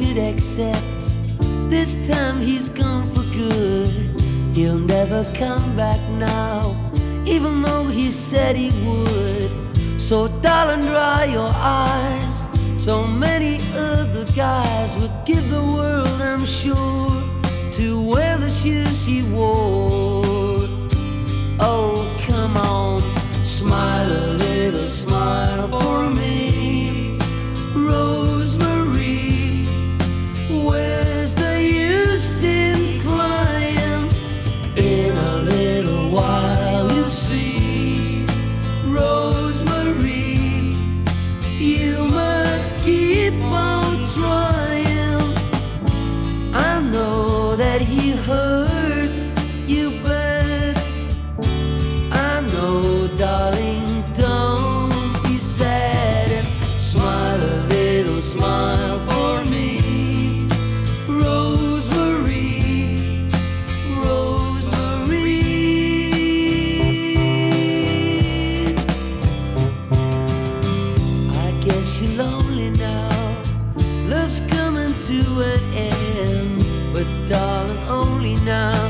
should accept. This time he's gone for good. He'll never come back now, even though he said he would. So darling, dry your eyes. So many other guys would give the world, I'm sure, to wear the shoes he wore. Oh, come on, smile a little, smile for me, Rosemary. Where's the use in crying? In a little while you'll see, Rosemary, you must keep on trying. I know that he hurt you bad. I know, darling, don't be sad, and smile a little, smile for me, Rosemary, Rosemary. I guess you're lonely now, love's coming to an end, but darling, only now.